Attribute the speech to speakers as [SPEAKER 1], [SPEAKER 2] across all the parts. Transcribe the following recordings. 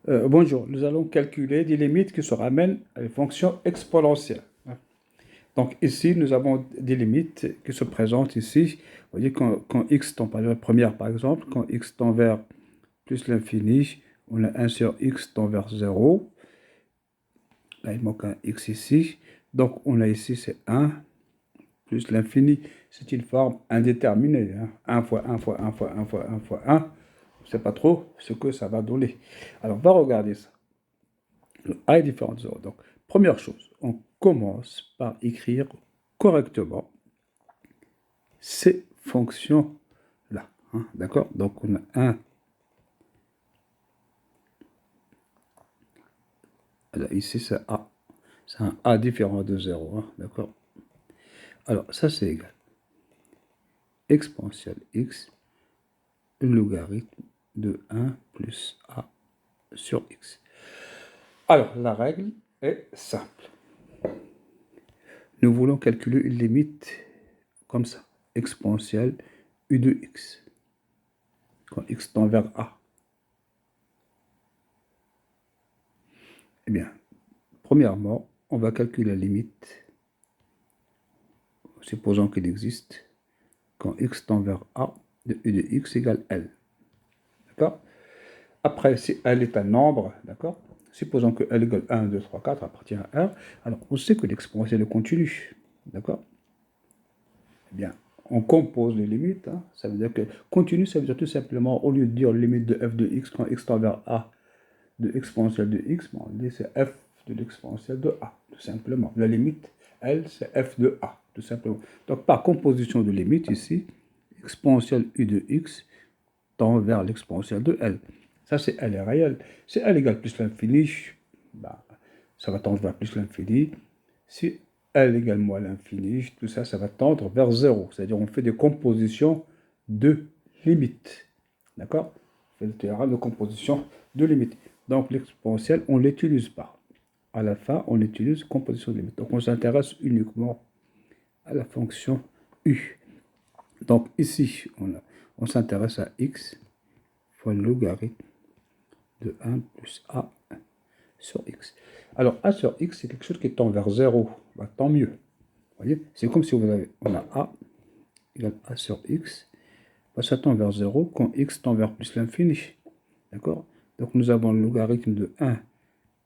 [SPEAKER 1] Bonjour, nous allons calculer des limites qui se ramènent à des fonctions exponentielles. Donc ici, nous avons des limites qui se présentent ici. Vous voyez, quand x tend par la première, par exemple, quand x tend vers plus l'infini, on a 1 sur x tend vers 0. Là, il manque un x ici. Donc, on a ici, c'est 1 plus l'infini. C'est une forme indéterminée. 1 fois 1 fois 1 fois 1 fois 1 fois 1. Je ne sais pas trop ce que ça va donner. Alors, on va regarder ça. Le A est différent de 0. Donc, première chose, on commence par écrire correctement ces fonctions-là. D'accord? Donc, on a 1. Alors, ici, c'est A. C'est un A différent de 0. D'accord? Alors, ça, c'est égal. Exponentielle x, le logarithme de 1 plus A sur x. Alors, la règle est simple. Nous voulons calculer une limite comme ça. Exponentielle u de x. Quand x tend vers A. Eh bien, premièrement, on va calculer la limite, supposons qu'il existe, quand x tend vers A de u de x égale L. D'accord? Après, si L est un nombre, d'accord? Supposons que L égale 1, 2, 3, 4 appartient à R, alors on sait que l'exponentielle est continue. D'accord? Eh bien, on compose les limites. Ça veut dire que continu, ça veut dire tout simplement, au lieu de dire limite de f de x quand x tend vers A de exponentielle de x, on dit c'est f de l'exponentielle de A, tout simplement. La limite, elle, c'est f de A, tout simplement. Donc, par composition de limite, ici, exponentielle u de x tend vers l'exponentielle de L. Ça, c'est L est réel. Si L égale plus l'infini, bah, ça va tendre vers plus l'infini. Si L égale moins l'infini, tout ça, ça va tendre vers 0. C'est-à-dire, on fait des compositions de limites. D'accord? On fait le théorème de composition de limites. Donc, l'exponentielle, on ne l'utilise pas. À la fin, on utilise composition de limites. Donc, on s'intéresse uniquement à la fonction u. Donc, ici, on s'intéresse à x fois le logarithme de 1 plus a sur x. Alors, a sur x, c'est quelque chose qui tend vers 0. Bah, tant mieux. Vous voyez, c'est comme si on a a égale a sur x. Bah, ça tend vers 0 quand x tend vers plus l'infini. D'accord? Donc, nous avons le logarithme de 1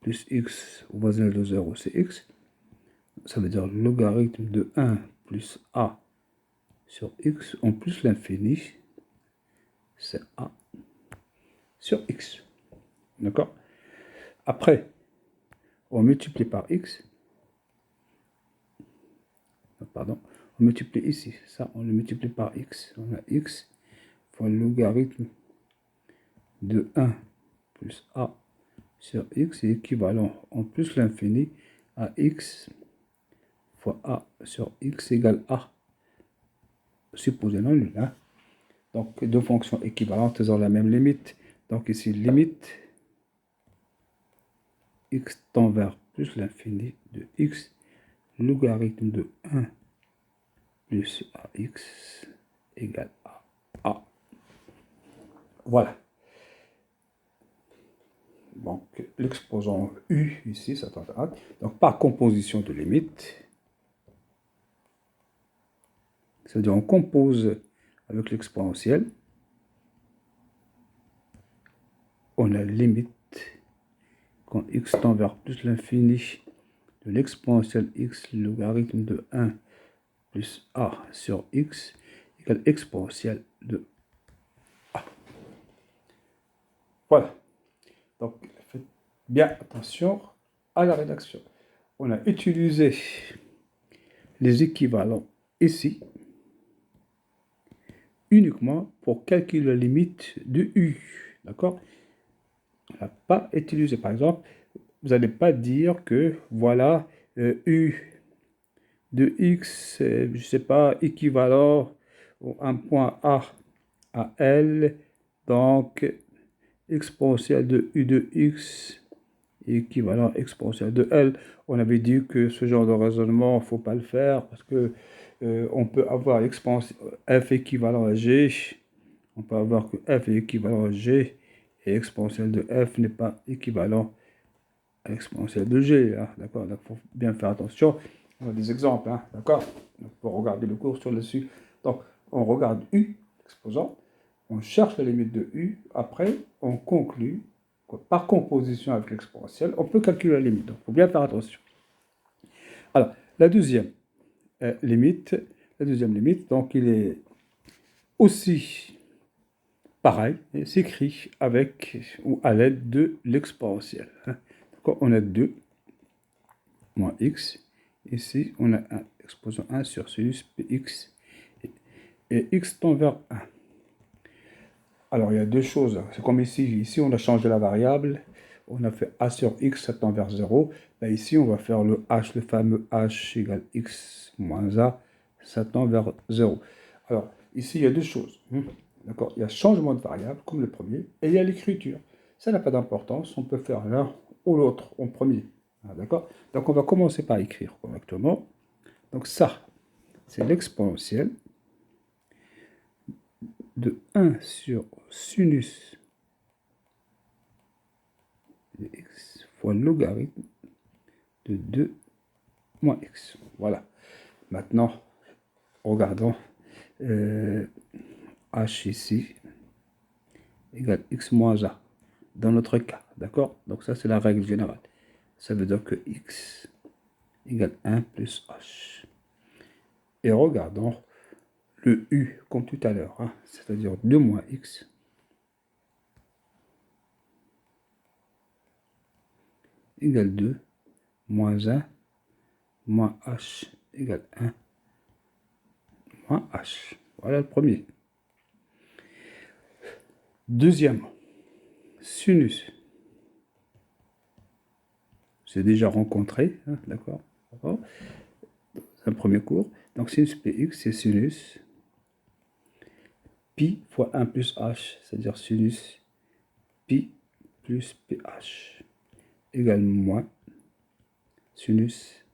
[SPEAKER 1] plus x au voisinage de 0, c'est x. Ça veut dire le logarithme de 1 plus a sur x en plus l'infini, c'est a sur x. D'accord? Après, on multiplie par x. Pardon. On multiplie ici. Ça, on le multiplie par x. On a x fois le logarithme de 1 plus a sur x est équivalent en plus l'infini à x fois a sur x égale a. Supposé non nul. Donc, deux fonctions équivalentes ont la même limite. Donc, ici, limite x tend vers plus l'infini de x, logarithme de 1 plus ax égale à a. Voilà. Donc, l'exposant u, ici, ça tend vers a. Donc, par composition de limite, c'est-à-dire on compose avec l'exponentielle, on a limite quand x tend vers plus l'infini de l'exponentielle x, logarithme de 1 plus a sur x égale exponentielle de a. Voilà. Donc, faites bien attention à la rédaction. On a utilisé les équivalents ici uniquement pour calculer la limite de u. D'accord? On n'a pas utilisé, par exemple, vous n'allez pas dire que, voilà, u de x, je ne sais pas, équivalent à un point A à L, donc exponentielle de u de x équivalent exponentielle de L. On avait dit que ce genre de raisonnement, il ne faut pas le faire parce que on peut avoir f équivalent à g, on peut avoir que f est équivalent à g Et exponentielle de f n'est pas équivalent à l'exponentielle de g. Hein, d'accord? Donc, il faut bien faire attention. On a des exemples. Hein, d'accord? Pour regarder le cours sur le dessus. Donc, on regarde u, exposant. On cherche la limite de u. Après, on conclut. Par composition avec l'exponentielle, on peut calculer la limite. Donc, il faut bien faire attention. Alors, la deuxième limite, donc il est aussi pareil, et s'écrit avec ou à l'aide de l'exponentielle. Hein. On a 2 moins x. Ici, on a un exposant 1 sur sinus px. Et x tend vers 1. Alors, il y a deux choses. C'est comme ici. Ici, on a changé la variable. On a fait a sur x, ça tend vers 0. Ben ici, on va faire le h, le fameux h égale x moins a, ça tend vers 0. Alors, ici, il y a deux choses. D'accord? Il y a changement de variable, comme le premier, et il y a l'écriture. Ça n'a pas d'importance. On peut faire l'un ou l'autre en premier. D'accord? Donc, on va commencer par écrire correctement. Donc, ça, c'est l'exponentielle de 1 sur sinus de x fois le logarithme de 2 moins x. Voilà. Maintenant, regardons h ici égale x moins a dans notre cas. D'accord? Donc ça, c'est la règle générale. Ça veut dire que x égale 1 plus h. Et regardons le u comme tout à l'heure, hein, c'est-à-dire 2 moins x égale 2 moins 1 moins h égale 1 moins h. Voilà le premier. Deuxième, sinus. C'est déjà rencontré, hein, d'accord? C'est un premier cours. Donc sinus px, c'est sinus pi fois 1 plus h, c'est-à-dire sinus pi plus ph égale moins sinus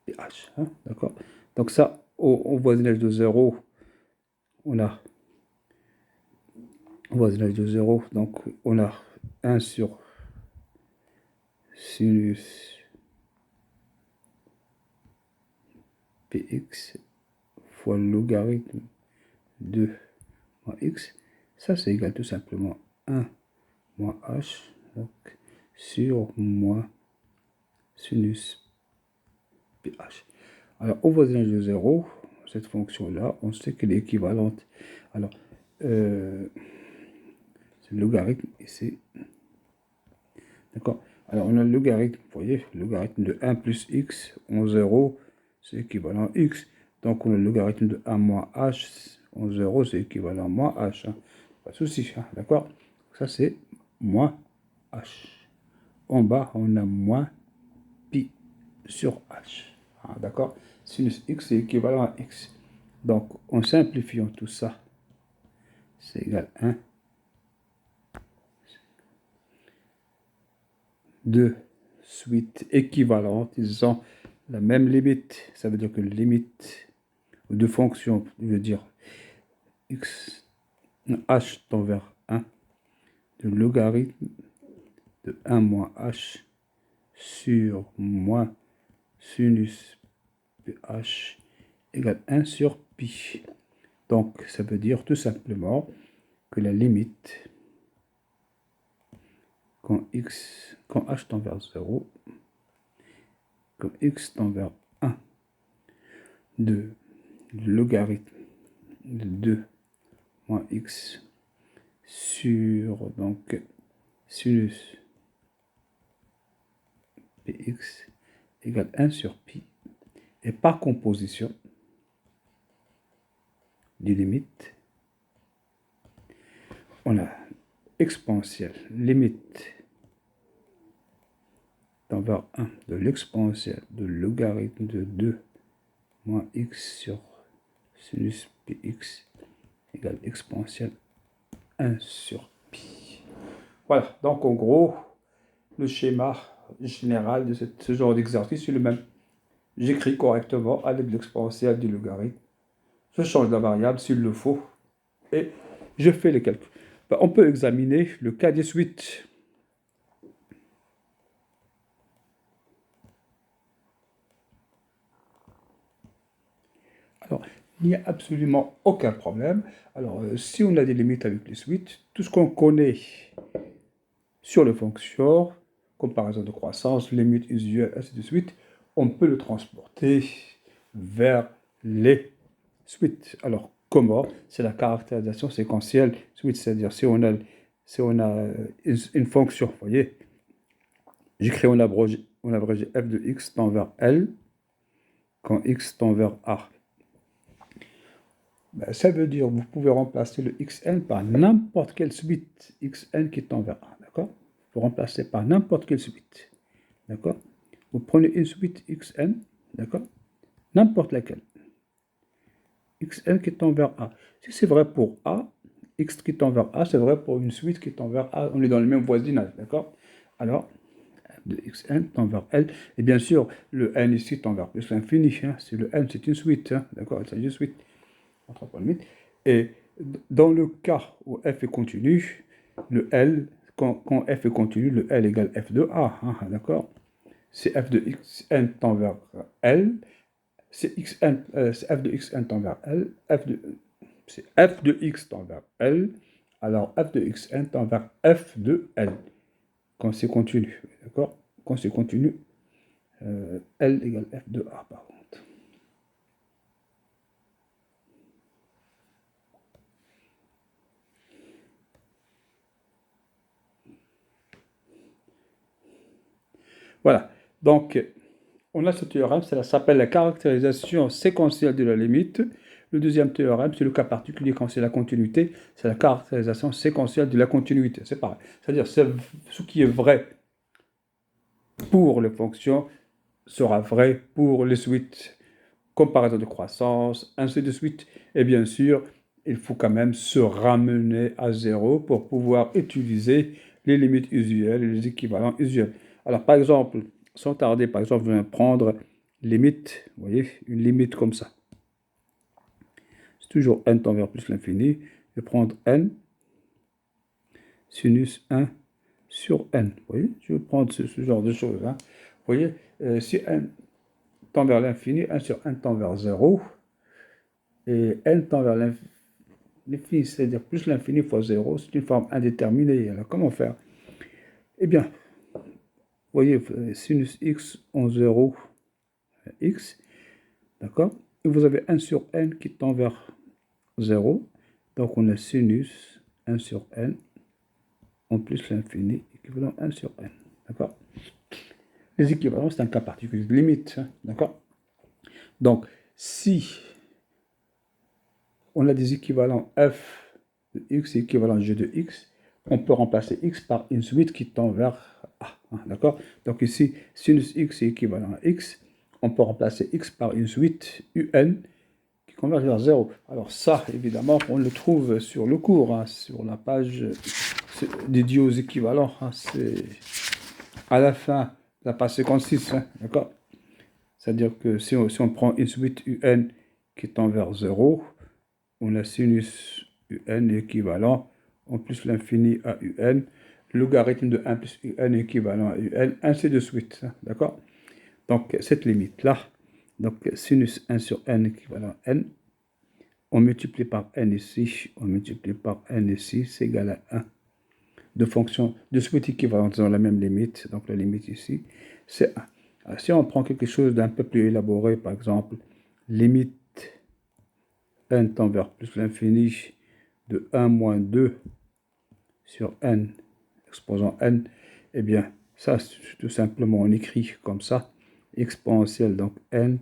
[SPEAKER 1] ph. Hein, d'accord? Donc ça, au voisinage de 0, on a au voisinage de 0, donc on a 1 sur sinus px fois le logarithme de moins x. Ça, c'est égal tout simplement 1 moins h donc, sur moins sinus ph. Alors, au voisinage de 0, cette fonction-là, on sait qu'elle est équivalente. Alors, c'est le logarithme ici. D'accord? Alors, on a le logarithme, vous voyez, le logarithme de 1 plus x en 0, c'est équivalent à x. Donc, on a le logarithme de 1 moins h en 0, c'est équivalent à moins h. Hein. Pas de souci, hein, d'accord? Ça, c'est moins h. En bas, on a moins pi sur h. Ah, d'accord? Sinus x est équivalent à x. Donc, en simplifiant tout ça, c'est égal à 1. 2 suites équivalentes, ils ont la même limite. Ça veut dire que limite de fonction, je veux dire x, h tend vers 1, de logarithme de 1 moins h sur moins sinus ph égale 1 sur pi. Donc, ça veut dire tout simplement que la limite, quand h tend vers 0, quand x tend vers 1, de logarithme de 2 moins x sur donc sinus px égale 1 sur pi. Et par composition des limites, on a exponentielle limite tend vers 1 de l'exponentielle de logarithme de 2 moins x sur sinus px égale exponentielle 1 sur pi. Voilà, donc en gros, le schéma général de ce genre d'exercice est le même. J'écris correctement à l'aide de l'exponentielle du logarithme. Je change la variable s'il le faut et je fais les calculs. Ben, on peut examiner le cas des suites. Alors, il n'y a absolument aucun problème. Alors, si on a des limites avec les suites, tout ce qu'on connaît sur les fonctions, comparaison de croissance, limite usuelle, ainsi de suite, on peut le transporter vers les suites. Alors, comment? C'est la caractérisation séquentielle suite, c'est-à-dire si on a une fonction, vous voyez, j'écris en abrégé f de x tend vers L quand x tend vers A. Ben, ça veut dire que vous pouvez remplacer le xn par n'importe quelle suite xn qui tend vers A, d'accord? Vous remplacez par n'importe quelle suite, d'accord? Vous prenez une suite xn, d'accord? N'importe laquelle. Xn qui tend vers A. Si c'est vrai pour A, x qui tend vers A, c'est vrai pour une suite qui tend vers A. On est dans le même voisinage, d'accord? Alors, f de xn tend vers L. Et bien sûr, le n ici tend vers plus l'infini. Hein? C'est le n, c'est une suite, hein? D'accord? Il s'agit d'une suite. Et dans le cas où f est continu, le L, quand f est continu, le L égale f de A. Hein? D'accord? C'est f de xn tend vers L. C'est f de xn tend vers L. C'est f de x tend vers L. Alors f de xn tend vers f de L. Quand c'est continu. D'accord? Quand c'est continu, L égale f de A par contre. Voilà. Donc, on a ce théorème, ça s'appelle la caractérisation séquentielle de la limite. Le deuxième théorème, c'est le cas particulier quand c'est la continuité, c'est la caractérisation séquentielle de la continuité. C'est pareil. C'est-à-dire, ce qui est vrai pour les fonctions sera vrai pour les suites. Comparaison de croissance, ainsi de suite. Et bien sûr, il faut quand même se ramener à zéro pour pouvoir utiliser les limites usuelles et les équivalents usuels. Alors, par exemple, sans tarder, par exemple, je vais prendre limite, vous voyez, une limite comme ça. C'est toujours n tend vers plus l'infini. Je vais prendre n sinus 1 sur n. Vous voyez, je vais prendre ce genre de choses. Hein. Vous voyez, si n tend vers l'infini, 1 sur n tend vers 0, et n tend vers l'infini, c'est-à-dire plus l'infini fois 0, c'est une forme indéterminée. Alors, comment faire? Eh bien, vous voyez, sinus x en 0, x, d'accord? Et vous avez 1 sur n qui tend vers 0. Donc, on a sinus 1 sur n en plus l'infini, équivalent 1 sur n. D'accord? Les équivalents, c'est un cas particulier de limite. Hein, d'accord? Donc, si on a des équivalents f de x et équivalent g de x, on peut remplacer x par une suite qui tend vers a. Hein, d'accord? Donc ici, sinus x est équivalent à x. On peut remplacer x par une suite un qui converge vers 0. Alors ça, évidemment, on le trouve sur le cours, hein, sur la page dédiée aux équivalents. Hein, c'est à la fin de la page 56. Hein, d'accord? C'est-à-dire que si on prend une suite un qui tend vers 0, on a sinus un équivalent en plus l'infini à un, logarithme de 1 plus un équivalent à un, ainsi de suite. D'accord? Donc, cette limite-là, donc sinus 1 sur n équivalent à n, on multiplie par n ici, on multiplie par n ici, c'est égal à 1. De fonctions de suite équivalentes dans la même limite, donc la limite ici, c'est 1. Alors, si on prend quelque chose d'un peu plus élaboré, par exemple, limite n tend vers plus l'infini de 1 moins 2 sur n, exposant n, eh bien, ça, c'est tout simplement, on écrit comme ça, exponentielle, donc n,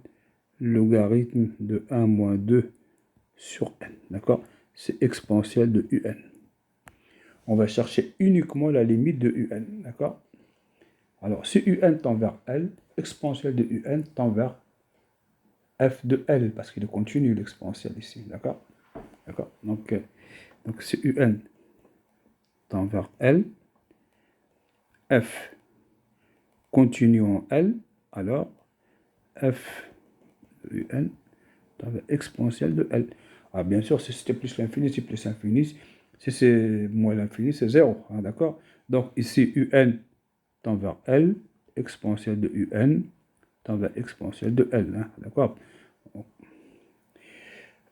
[SPEAKER 1] logarithme de 1 moins 2 sur n, d'accord? C'est exponentielle de un. On va chercher uniquement la limite de un, d'accord? Alors, si un tend vers L, exponentielle de un tend vers f de L, parce qu'il est continu l'exponentielle ici, d'accord? D'accord? Donc si un tend vers L, f continue en L, alors f de un tend vers exponentielle de L. Alors bien sûr, si c'était plus l'infini, c'est plus l'infini. Si c'est moins l'infini, c'est 0, hein, d'accord? Donc ici, un tend vers L, exponentielle de un tend vers exponentielle de L, hein, d'accord?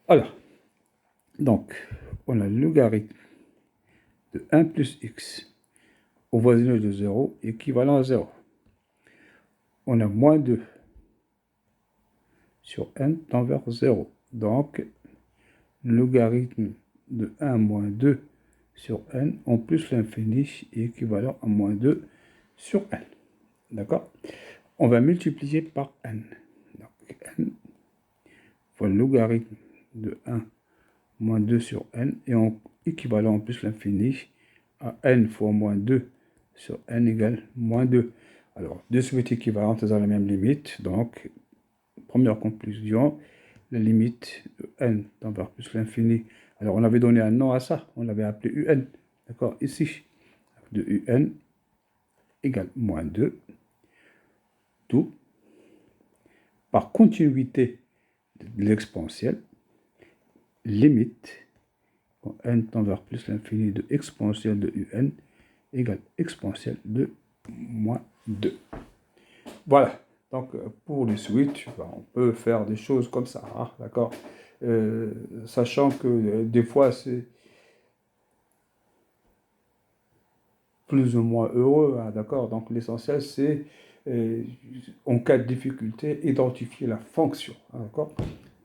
[SPEAKER 1] Alors, donc, on a le logarithme de 1 plus x au voisinage de 0 équivalent à 0. On a moins 2 sur n tend vers 0. Donc, le logarithme de 1 moins 2 sur n en plus l'infini est équivalent à moins 2 sur n. D'accord? On va multiplier par n. Donc, n fois le logarithme de 1 moins 2 sur n et en équivalent en plus l'infini à n fois moins 2 sur n égale moins 2. Alors, deux suites équivalentes ont la même limite. Donc, première conclusion, la limite de n tend vers plus l'infini. Alors, on avait donné un nom à ça. On l'avait appelé un. D'accord? Ici, de un égale moins 2. Tout par continuité de l'exponentielle, limite, quand n tend vers plus l'infini de exponentielle de un égale exponentielle de moins 2. Voilà. Donc, pour les suites, on peut faire des choses comme ça, hein, d'accord? Sachant que des fois, c'est plus ou moins heureux, hein, d'accord? Donc, l'essentiel, c'est, en cas de difficulté, identifier la fonction, hein, d'accord?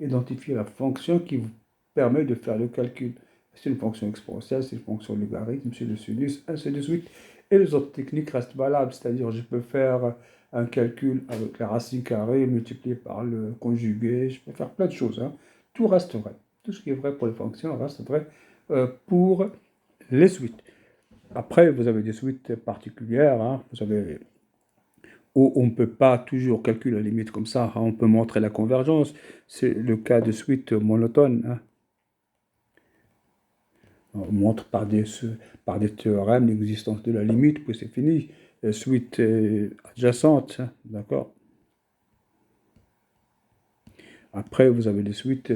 [SPEAKER 1] Identifier la fonction qui vous permet de faire le calcul. C'est une fonction exponentielle, c'est une fonction logarithme, c'est le sinus, ainsi de suite. Et les autres techniques restent valables, c'est-à-dire je peux faire un calcul avec la racine carrée multipliée par le conjugué, je peux faire plein de choses, hein. Tout reste vrai. Tout ce qui est vrai pour les fonctions reste vrai pour les suites. Après, vous avez des suites particulières, hein. Vous avez où on ne peut pas toujours calculer la limite comme ça, hein. On peut montrer la convergence. C'est le cas de suites monotones, hein. On montre par des théorèmes l'existence de la limite, puis c'est fini. Suite adjacente, hein, d'accord? Après, vous avez des suites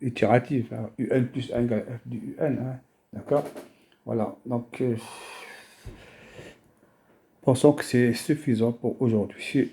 [SPEAKER 1] itératives, hein. Un plus 1 égale f de un, hein, d'accord? Voilà, donc pensons que c'est suffisant pour aujourd'hui.